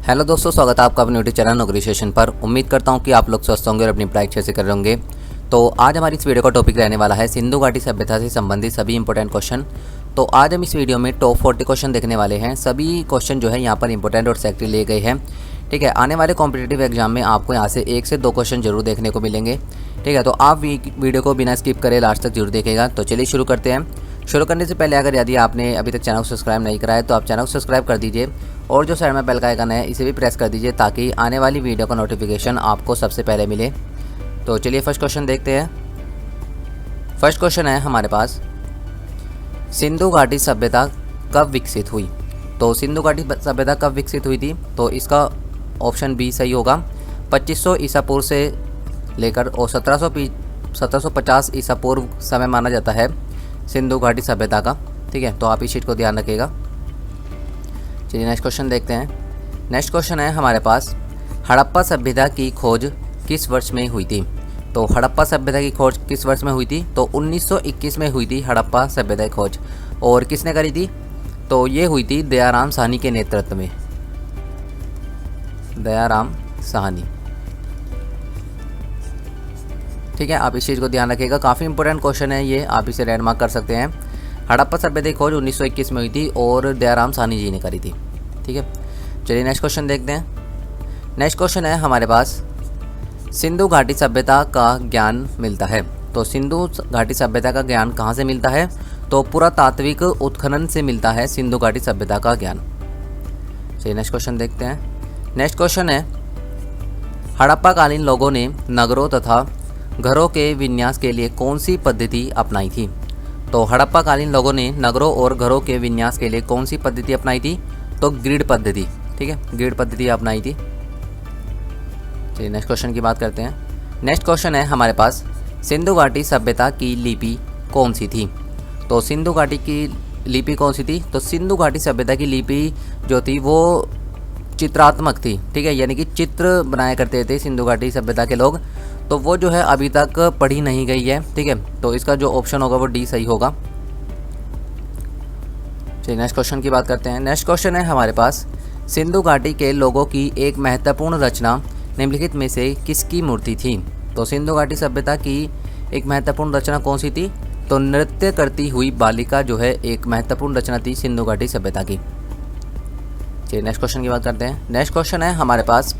Hello दोस्तों, स्वागत है आपका अपने यूट्यूब चैनल नौकरी सेशन पर। उम्मीद करता हूं कि आप लोग स्वस्थ होंगे और अपनी पढ़ाई अच्छे से कर रहे होंगे। तो आज हमारी इस वीडियो का टॉपिक रहने वाला है सिंधु घाटी सभ्यता से संबंधित सभी इंपॉर्टेंट क्वेश्चन। तो आज हम इस वीडियो में टॉप 40 क्वेश्चन देखने वाले हैं। सभी क्वेश्चन जो है यहाँ पर इंपॉर्टेंट और सेलेक्टेड लिए गए हैं। ठीक है, आने वाले कॉम्पिटिटिव एग्जाम में आपको यहाँ से 1 से 2 क्वेश्चन जरूर देखने को मिलेंगे। ठीक है, तो आप वीडियो को बिना स्किप करे लास्ट तक जरूर देखेगा। तो चलिए शुरू करते हैं। शुरू करने से पहले अगर यदि आपने अभी तक चैनल को सब्सक्राइब नहीं करा है तो आप चैनल को सब्सक्राइब कर दीजिए और जो साइड में बेल का आइकन है इसे भी प्रेस कर दीजिए ताकि आने वाली वीडियो का नोटिफिकेशन आपको सबसे पहले मिले। तो चलिए फर्स्ट क्वेश्चन देखते हैं। फर्स्ट क्वेश्चन है हमारे पास, सिंधु घाटी सभ्यता कब विकसित हुई? तो सिंधु घाटी सभ्यता कब विकसित हुई थी? तो इसका ऑप्शन बी सही होगा। 2500 ईसा पूर्व से लेकर और 1750 ईसा पूर्व समय माना जाता है सिंधु घाटी सभ्यता का। ठीक है, तो आप इस चीज़ को ध्यान रखिएगा। चलिए नेक्स्ट क्वेश्चन देखते हैं। नेक्स्ट क्वेश्चन है हमारे पास, हड़प्पा सभ्यता की खोज किस वर्ष में हुई थी? तो हड़प्पा सभ्यता की खोज किस वर्ष में हुई थी? तो 1921 में हुई थी हड़प्पा सभ्यता की खोज। और किसने करी थी? तो ये हुई थी दयाराम साहनी के नेतृत्व में। दयाराम साहनी। ठीक है, आप इस चीज़ को ध्यान रखिएगा, काफ़ी इंपॉर्टेंट क्वेश्चन है ये, आप इसे रेड मार्क कर सकते हैं। हड़प्पा सभ्यता की खोज 1921 में हुई थी और दयाराम साहनी जी ने करी थी। ठीक है, चलिए नेक्स्ट क्वेश्चन देखते हैं। नेक्स्ट क्वेश्चन है हमारे पास, सिंधु घाटी सभ्यता का ज्ञान मिलता है। तो सिंधु घाटी सभ्यता का ज्ञान कहाँ से मिलता है? तो पुरातात्विक उत्खनन से मिलता है सिंधु घाटी सभ्यता का ज्ञान। चलिए नेक्स्ट क्वेश्चन देखते हैं। नेक्स्ट क्वेश्चन है, हड़प्पा कालीन लोगों ने नगरों तथा घरों के विन्यास के लिए कौन सी पद्धति अपनाई थी? तो हड़प्पा कालीन लोगों ने नगरों और घरों के विन्यास के लिए कौन सी पद्धति अपनाई थी? तो ग्रिड पद्धति। ठीक है, ग्रिड पद्धति अपनाई थी। चलिए नेक्स्ट क्वेश्चन की बात करते हैं। नेक्स्ट क्वेश्चन है हमारे पास, सिंधु घाटी सभ्यता की लिपि कौन सी थी? तो सिंधु घाटी की लिपि कौन सी थी? तो सिंधु घाटी सभ्यता की लिपि जो थी वो चित्रात्मक थी। ठीक है, यानी कि चित्र बनाया करते थे सिंधु घाटी सभ्यता के लोग। तो वो जो है अभी तक पढ़ी नहीं गई है। ठीक है, तो इसका जो ऑप्शन होगा वो डी सही होगा। चलिए नेक्स्ट क्वेश्चन की बात करते हैं। नेक्स्ट क्वेश्चन है हमारे पास, सिंधु घाटी के लोगों की एक महत्वपूर्ण रचना निम्नलिखित में से किसकी मूर्ति थी? तो सिंधु घाटी सभ्यता की एक महत्वपूर्ण रचना कौन सी थी? तो नृत्य करती हुई बालिका जो है एक महत्वपूर्ण रचना थी सिंधु घाटी सभ्यता की। चलिए नेक्स्ट क्वेश्चन की बात करते हैं। नेक्स्ट क्वेश्चन है हमारे पास,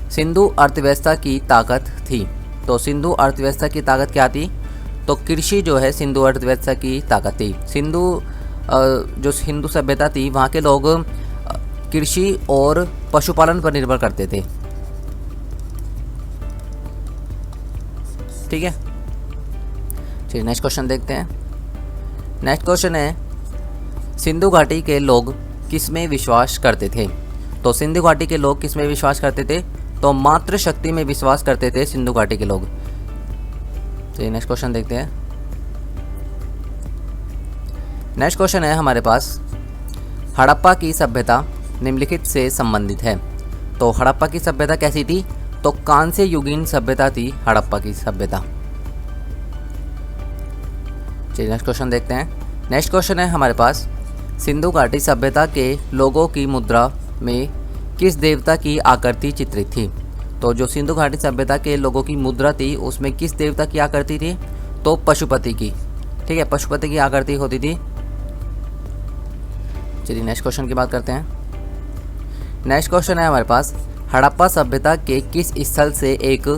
सिंधु अर्थव्यवस्था की ताकत थी। तो सिंधु अर्थव्यवस्था की ताकत क्या थी? तो कृषि जो है सिंधु अर्थव्यवस्था की ताकत थी। जो हिंदू सभ्यता थी वहाँ के लोग कृषि और पशुपालन पर निर्भर करते थे। ठीक है, चलिए नेक्स्ट क्वेश्चन देखते हैं। नेक्स्ट क्वेश्चन है, सिंधु घाटी के लोग किस में विश्वास करते थे? तो सिंधु घाटी के लोग किस में विश्वास करते थे? तो मातृ शक्ति में विश्वास करते थे सिंधु घाटी के लोग। तो नेक्स्ट क्वेश्चन देखते हैं। नेक्स्ट क्वेश्चन है हमारे पास, हड़प्पा की सभ्यता निम्नलिखित से संबंधित है। तो हड़प्पा की सभ्यता कैसी थी? तो कांस्य युगीन सभ्यता थी हड़प्पा की सभ्यता। चलिए नेक्स्ट क्वेश्चन देखते हैं। नेक्स्ट क्वेश्चन है हमारे पास, सिंधु घाटी सभ्यता के लोगों की मुद्रा में किस देवता की आकृति चित्रित थी? तो जो सिंधु घाटी सभ्यता के लोगों की मुद्रा थी उसमें किस देवता की आकृति थी? तो पशुपति की। ठीक है, पशुपति की आकृति होती थी। चलिए नेक्स्ट क्वेश्चन की बात करते हैं। नेक्स्ट क्वेश्चन है हमारे पास, हड़प्पा सभ्यता के किस स्थल से एक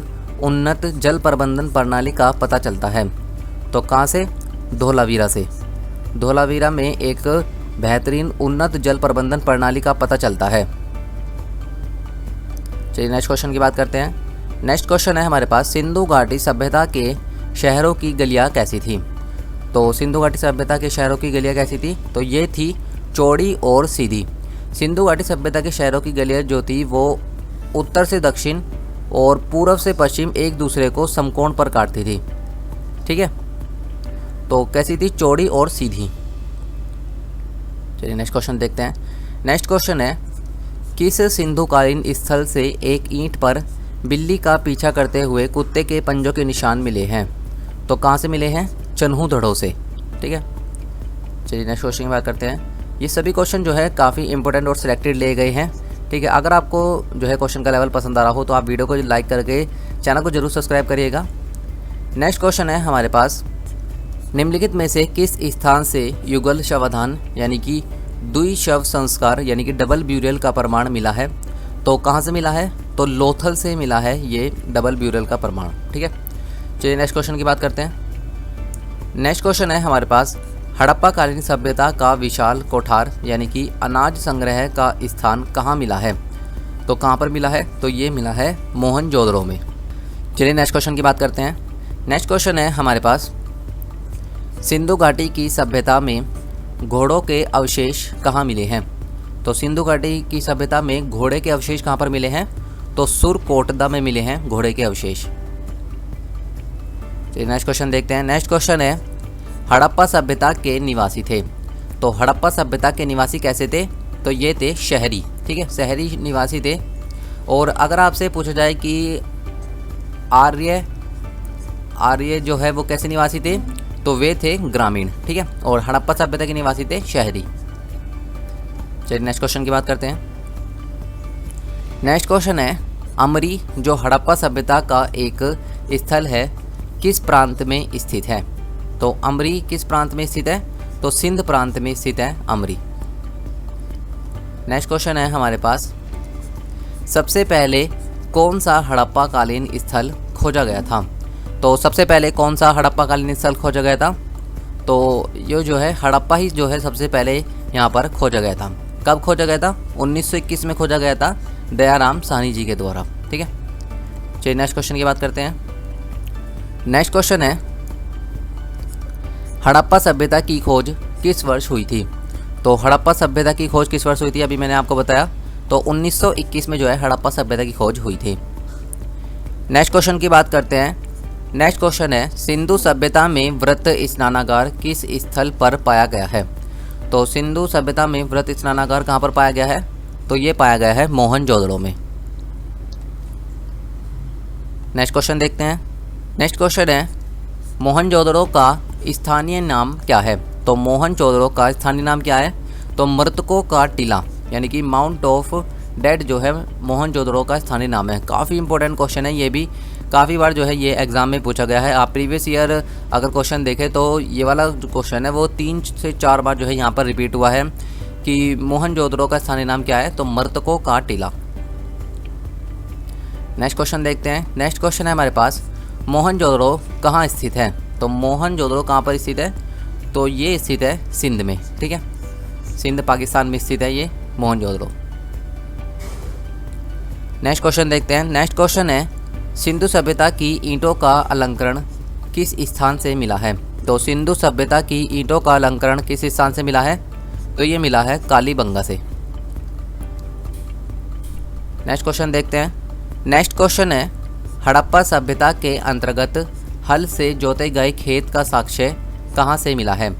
उन्नत जल प्रबंधन प्रणाली का पता चलता है? तो कहाँ से? धोलावीरा से। धोलावीरा में एक बेहतरीन उन्नत जल प्रबंधन प्रणाली का पता चलता है। चलिए नेक्स्ट क्वेश्चन की बात करते हैं। नेक्स्ट क्वेश्चन है हमारे पास, सिंधु घाटी सभ्यता के शहरों की गलियां कैसी थी? तो सिंधु घाटी सभ्यता के शहरों की गलियां कैसी थी? तो ये थी चौड़ी और सीधी। सिंधु घाटी सभ्यता के शहरों की गलियां जो थी वो उत्तर से दक्षिण और पूर्व से पश्चिम एक दूसरे को समकोण पर काटती थी। ठीक है, तो कैसी थी? चौड़ी और सीधी। चलिए नेक्स्ट क्वेश्चन देखते हैं। नेक्स्ट क्वेश्चन है, किस सिंधुकालीन स्थल से एक ईंट पर बिल्ली का पीछा करते हुए कुत्ते के पंजों के निशान मिले हैं? तो कहाँ से मिले हैं? चन्हू धड़ों से। ठीक है, चलिए नेक्स्ट क्वेश्चन की बात करते हैं। ये सभी क्वेश्चन जो है काफ़ी इंपॉर्टेंट और सिलेक्टेड लिए गए हैं। ठीक है। अगर आपको जो है क्वेश्चन का लेवल पसंद आ रहा हो तो आप वीडियो को लाइक करके चैनल को जरूर सब्सक्राइब करिएगा। नेक्स्ट क्वेश्चन है हमारे पास, निम्नलिखित में से किस स्थान से युगल शवाधान यानी कि द्विशव संस्कार यानी कि डबल ब्यूरियल का प्रमाण मिला है? तो कहाँ से मिला है? तो लोथल से मिला है ये डबल ब्यूरियल का प्रमाण। ठीक है, चलिए नेक्स्ट क्वेश्चन की बात करते हैं। नेक्स्ट क्वेश्चन है हमारे पास, हड़प्पा कालीन सभ्यता का विशाल कोठार यानी कि अनाज संग्रह का स्थान कहाँ मिला है? तो कहाँ पर मिला है? तो ये मिला है मोहनजोदड़ो में। चलिए नेक्स्ट क्वेश्चन की बात करते हैं। नेक्स्ट क्वेश्चन है हमारे पास, सिंधु घाटी की सभ्यता में घोड़ों के अवशेष कहाँ मिले हैं? तो सिंधु घाटी की सभ्यता में घोड़े के अवशेष कहाँ पर मिले हैं? तो सुरकोटदा में मिले हैं घोड़े के अवशेष। चलिए नेक्स्ट क्वेश्चन देखते हैं। नेक्स्ट क्वेश्चन है, हड़प्पा सभ्यता के निवासी थे। तो हड़प्पा सभ्यता के निवासी कैसे थे? तो ये थे शहरी। ठीक है, शहरी निवासी थे। और अगर आपसे पूछा जाए कि आर्य जो है वो कैसे निवासी थे? तो वे थे ग्रामीण। ठीक है, और हड़प्पा सभ्यता के निवासी थे शहरी। चलिए नेक्स्ट क्वेश्चन की बात करते हैं। नेक्स्ट क्वेश्चन है, अमरी जो हड़प्पा सभ्यता का एक स्थल है किस प्रांत में स्थित है? तो अमरी किस प्रांत में स्थित है? तो सिंध प्रांत में स्थित है अमरी। नेक्स्ट क्वेश्चन है हमारे पास, सबसे पहले कौन सा हड़प्पा कालीन स्थल खोजा गया था? तो सबसे पहले कौन सा हड़प्पा कालीन स्थल खोजा गया था? तो ये जो है हड़प्पा ही जो है सबसे पहले यहाँ पर खोजा गया था। कब खोजा गया था? 1921 में खोजा गया था दयाराम साहनी जी के द्वारा। ठीक है, चलिए नेक्स्ट क्वेश्चन की बात करते हैं। नेक्स्ट क्वेश्चन है, हड़प्पा सभ्यता की खोज किस वर्ष हुई थी? तो हड़प्पा सभ्यता की खोज किस वर्ष हुई थी? अभी मैंने आपको बताया, तो 1921 में जो है हड़प्पा सभ्यता की खोज हुई थी। नेक्स्ट क्वेश्चन की बात करते हैं। नेक्स्ट क्वेश्चन है, सिंधु सभ्यता में वृत्त स्नानागार किस स्थल पर पाया गया है? तो सिंधु सभ्यता में वृत्त स्नानागार कहाँ पर पाया गया है? तो ये पाया गया है मोहनजोदड़ो में। नेक्स्ट क्वेश्चन देखते हैं। नेक्स्ट क्वेश्चन है, मोहनजोदड़ो का स्थानीय नाम क्या है? तो मोहनजोदड़ो का स्थानीय नाम क्या है? तो मृतकों का टीला यानी कि माउंट ऑफ डेड जो है मोहनजोदड़ो का स्थानीय नाम है। काफ़ी इंपॉर्टेंट क्वेश्चन है, ये भी काफ़ी बार जो है ये एग्ज़ाम में पूछा गया है। आप प्रीवियस ईयर अगर क्वेश्चन देखें तो ये वाला जो क्वेश्चन है वो 3 से 4 बार जो है यहाँ पर रिपीट हुआ है कि मोहनजोदड़ो का स्थानीय नाम क्या है? तो मृतकों का टीला। नेक्स्ट क्वेश्चन देखते हैं। नेक्स्ट क्वेश्चन है हमारे पास, मोहनजोदड़ो कहाँ स्थित है? तो मोहनजोदड़ो कहाँ पर स्थित है? तो ये स्थित है सिंध में। ठीक है, सिंध पाकिस्तान में स्थित है ये मोहनजोदड़ो। नेक्स्ट क्वेश्चन देखते हैं। नेक्स्ट क्वेश्चन है, सिंधु सभ्यता की ईंटों का अलंकरण किस स्थान से मिला है? तो सिंधु सभ्यता की ईंटों का अलंकरण किस स्थान से मिला है? तो ये मिला है कालीबंगा से। नेक्स्ट क्वेश्चन देखते हैं। नेक्स्ट क्वेश्चन है, हड़प्पा सभ्यता के अंतर्गत हल से जोते गए खेत का साक्ष्य कहाँ से मिला है?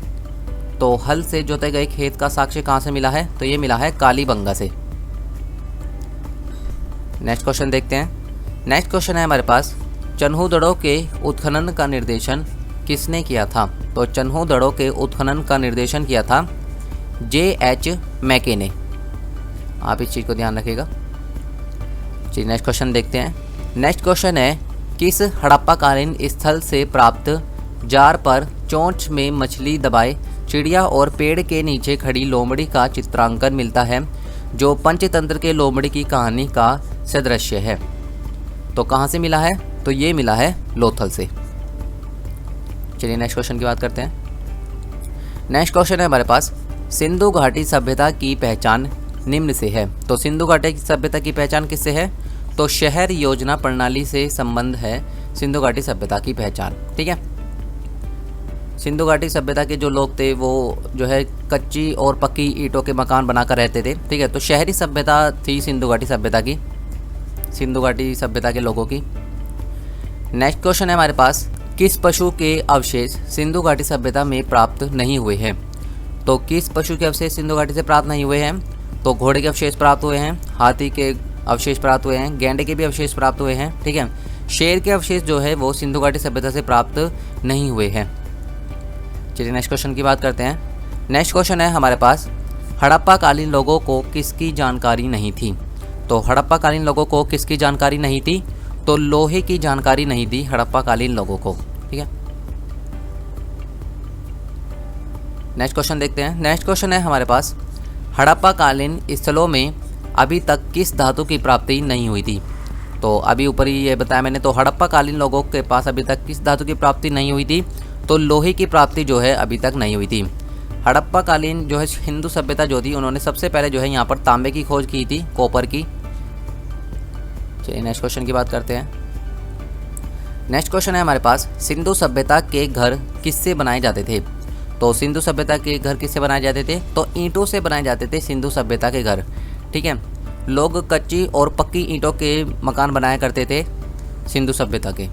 तो हल से जोते गए खेत का साक्ष्य कहाँ से मिला है? तो ये मिला है कालीबंगा से। नेक्स्ट क्वेश्चन देखते हैं। नेक्स्ट क्वेश्चन है हमारे पास, चन्हूदड़ों के उत्खनन का निर्देशन किसने किया था? तो चन्हूदड़ों के उत्खनन का निर्देशन किया था J.H. मैके ने। आप इस चीज़ को ध्यान रखिएगा। चलिए नेक्स्ट क्वेश्चन देखते हैं। नेक्स्ट क्वेश्चन है, किस हड़प्पाकालीन स्थल से प्राप्त जार पर चोंच में मछली दबाए चिड़िया और पेड़ के नीचे खड़ी लोमड़ी का चित्रांकन मिलता है जो पंचतंत्र के लोमड़ी की कहानी का सदृश्य है? तो कहाँ से मिला है? तो ये मिला है लोथल से। चलिए नेक्स्ट क्वेश्चन की बात करते हैं। नेक्स्ट क्वेश्चन है हमारे पास, सिंधु घाटी सभ्यता की पहचान निम्न से है। तो सिंधु घाटी की सभ्यता की पहचान किससे है? तो शहर योजना प्रणाली से संबंध है सिंधु घाटी सभ्यता की पहचान। ठीक है, सिंधु घाटी सभ्यता के जो लोग थे वो जो है कच्ची और पक्की ईंटों के मकान बनाकर रहते थे। ठीक है, तो शहरी सभ्यता थी सिंधु घाटी सभ्यता की, सिंधु घाटी सभ्यता के लोगों की। नेक्स्ट क्वेश्चन है हमारे पास, किस पशु के अवशेष सिंधु घाटी सभ्यता में प्राप्त नहीं हुए हैं? तो किस पशु के अवशेष सिंधु घाटी से प्राप्त नहीं हुए हैं? तो घोड़े के अवशेष प्राप्त हुए हैं, हाथी के अवशेष प्राप्त हुए हैं, गैंडे के भी अवशेष प्राप्त हुए हैं। ठीक है, शेर के अवशेष जो है वो सिंधु घाटी सभ्यता से प्राप्त नहीं हुए हैं। चलिए नेक्स्ट क्वेश्चन की बात करते हैं। नेक्स्ट क्वेश्चन है हमारे पास, हड़प्पा कालीन लोगों को किसकी जानकारी नहीं थी? तो हड़प्पाकालीन लोगों को किसकी जानकारी नहीं थी? तो लोहे की जानकारी नहीं थी हड़प्पाकालीन लोगों को। ठीक है, नेक्स्ट क्वेश्चन देखते हैं। नेक्स्ट क्वेश्चन है हमारे पास, हड़प्पाकालीन स्थलों में अभी तक किस धातु की प्राप्ति नहीं हुई थी? तो अभी ऊपर ही ये बताया मैंने, तो हड़प्पाकालीन लोगों के पास अभी तक किस धातु की प्राप्ति नहीं हुई थी? तो लोहे की प्राप्ति जो है अभी तक नहीं हुई थी। हड़प्पाकालीन जो है हिंदू सभ्यता जो थी, उन्होंने सबसे पहले जो है यहाँ पर तांबे की खोज की थी, कॉपर की। चलिए नेक्स्ट क्वेश्चन की बात करते हैं। नेक्स्ट क्वेश्चन है हमारे पास, सिंधु सभ्यता के घर किससे बनाए जाते थे? तो सिंधु सभ्यता के घर किससे बनाए जाते थे? तो ईंटों से बनाए जाते थे सिंधु सभ्यता के घर। ठीक है, लोग कच्ची और पक्की ईंटों के मकान बनाया करते थे सिंधु सभ्यता के।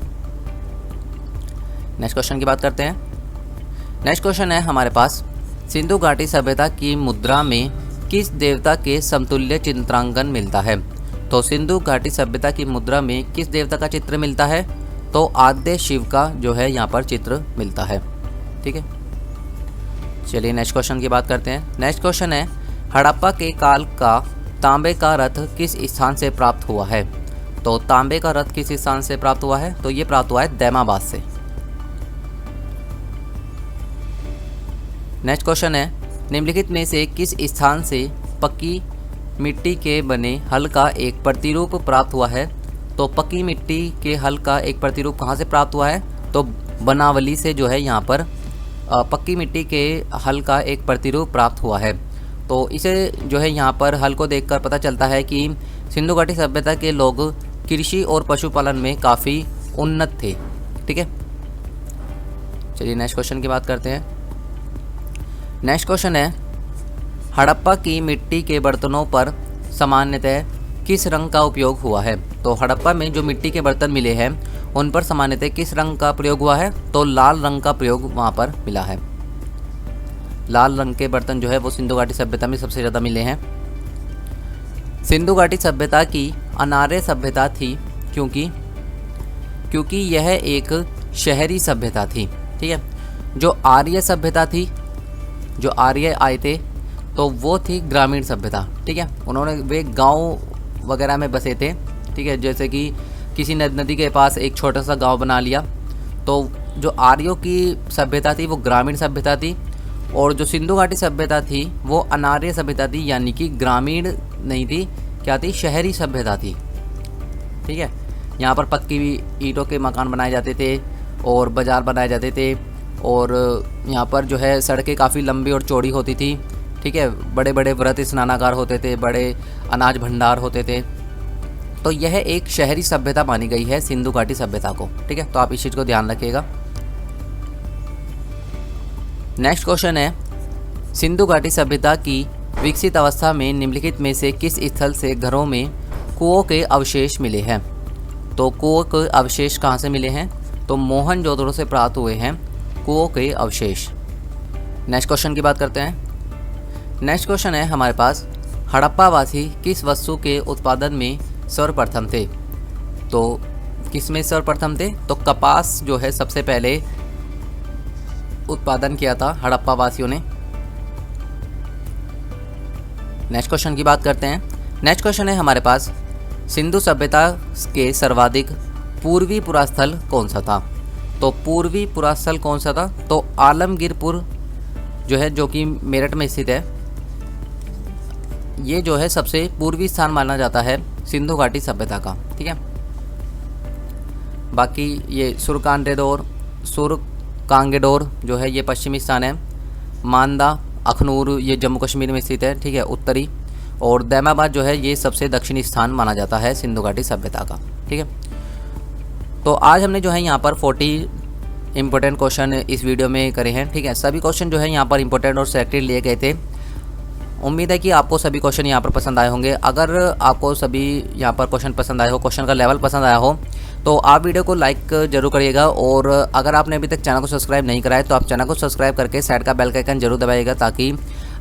नेक्स्ट क्वेश्चन की बात करते हैं। नेक्स्ट क्वेश्चन है हमारे पास, सिंधु घाटी सभ्यता की मुद्रा में किस देवता के समतुल्य चित्रांकन मिलता है? तो सिंधु घाटी सभ्यता की मुद्रा में किस देवता का चित्र मिलता है? तो आद्य शिव का जो है यहाँ पर चित्र मिलता है। ठीक है, चलिए नेक्स्ट क्वेश्चन की बात करते हैं। नेक्स्ट क्वेश्चन है, हड़प्पा के काल का तांबे का रथ किस स्थान से प्राप्त हुआ है? तो तांबे का रथ किस स्थान से प्राप्त हुआ है? तो ये प्राप्त हुआ है दैमाबाद से। नेक्स्ट क्वेश्चन है, निम्नलिखित में से किस स्थान से पक्की मिट्टी के बने हल का एक प्रतिरूप प्राप्त हुआ है? तो पक्की मिट्टी के हल का एक प्रतिरूप कहाँ से प्राप्त हुआ है? तो बनावली से जो है यहाँ पर पक्की मिट्टी के हल का एक प्रतिरूप प्राप्त हुआ है। तो इसे जो है यहाँ पर हल को देखकर पता चलता है कि सिंधु घाटी सभ्यता के लोग कृषि और पशुपालन में काफ़ी उन्नत थे। ठीक है, चलिए नेक्स्ट क्वेश्चन की बात करते हैं। नेक्स्ट क्वेश्चन है, हड़प्पा की मिट्टी के बर्तनों पर सामान्यतः किस रंग का उपयोग हुआ है? तो हड़प्पा में जो मिट्टी के बर्तन मिले हैं उन पर सामान्यतः किस रंग का प्रयोग हुआ है? तो लाल रंग का प्रयोग वहाँ पर मिला है। लाल रंग के बर्तन जो है वो सिंधु घाटी सभ्यता में सबसे ज़्यादा मिले हैं। सिंधु घाटी सभ्यता की अनार्य सभ्यता थी क्योंकि यह एक शहरी सभ्यता थी। ठीक है, जो आर्य सभ्यता थी, जो आर्य आए थे तो वो थी ग्रामीण सभ्यता। ठीक है, वे गांव वगैरह में बसे थे। ठीक है, जैसे कि किसी नदी के पास एक छोटा सा गांव बना लिया। तो जो आर्यों की सभ्यता थी वो ग्रामीण सभ्यता थी, और जो सिंधु घाटी सभ्यता थी वो अनार्य सभ्यता थी, यानी कि ग्रामीण नहीं थी, क्या थी? शहरी सभ्यता थी। ठीक है, यहाँ पर पक्की ईंटों के मकान बनाए जाते थे और बाज़ार बनाए जाते थे, और यहाँ पर जो है सड़कें काफ़ी लंबी और चौड़ी होती थी। ठीक है, बड़े बड़े वृहत स्नानागार होते थे, बड़े अनाज भंडार होते थे। तो यह एक शहरी सभ्यता मानी गई है सिंधु घाटी सभ्यता को। ठीक है, तो आप इस चीज़ को ध्यान रखिएगा। नेक्स्ट क्वेश्चन है, सिंधु घाटी सभ्यता की विकसित अवस्था में निम्नलिखित में से किस स्थल से घरों में कुओं के अवशेष मिले हैं? तो कुओं के अवशेष कहाँ से मिले हैं? तो मोहनजोदड़ो से प्राप्त हुए हैं कुओं के अवशेष। नेक्स्ट क्वेश्चन की बात करते हैं। नेक्स्ट क्वेश्चन है हमारे पास, हड़प्पावासी किस वस्तु के उत्पादन में सर्वप्रथम थे? तो किस में सर्वप्रथम थे? तो कपास जो है सबसे पहले उत्पादन किया था हड़प्पा वासियों ने। नेक्स्ट क्वेश्चन की बात करते हैं। नेक्स्ट क्वेश्चन है हमारे पास, सिंधु सभ्यता के सर्वाधिक पूर्वी पुरास्थल कौन सा था? तो पूर्वी पुरास्थल कौन सा था? तो आलमगीरपुर जो है, जो कि मेरठ में स्थित है, ये जो है सबसे पूर्वी स्थान माना जाता है सिंधु घाटी सभ्यता का। ठीक है, बाकी ये सुरकांगेडोर जो है ये पश्चिमी स्थान है, मांदा अखनूर ये जम्मू कश्मीर में स्थित है। ठीक है, उत्तरी, और दैमाबाद जो है ये सबसे दक्षिणी स्थान माना जाता है सिंधु घाटी सभ्यता का। ठीक है, तो आज हमने जो है यहाँ पर 40 इंपॉर्टेंट क्वेश्चन इस वीडियो में करे हैं। ठीक है, सभी क्वेश्चन जो है यहाँ पर इंपॉर्टेंट और सेलेक्टेड लिए गए थे। उम्मीद है कि आपको सभी क्वेश्चन यहाँ पर पसंद आए होंगे। अगर आपको सभी यहाँ पर क्वेश्चन पसंद आए हो, क्वेश्चन का लेवल पसंद आया हो, तो आप वीडियो को लाइक जरूर करिएगा। और अगर आपने अभी तक चैनल को सब्सक्राइब नहीं करा है तो आप चैनल को सब्सक्राइब करके साइड का बेल का आइकन जरूर दबाइएगा, ताकि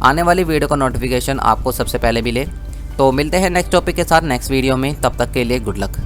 आने वाली वीडियो का नोटिफिकेशन आपको सबसे पहले मिले। तो मिलते हैं नेक्स्ट टॉपिक के साथ नेक्स्ट वीडियो में, तब तक के लिए गुड लक।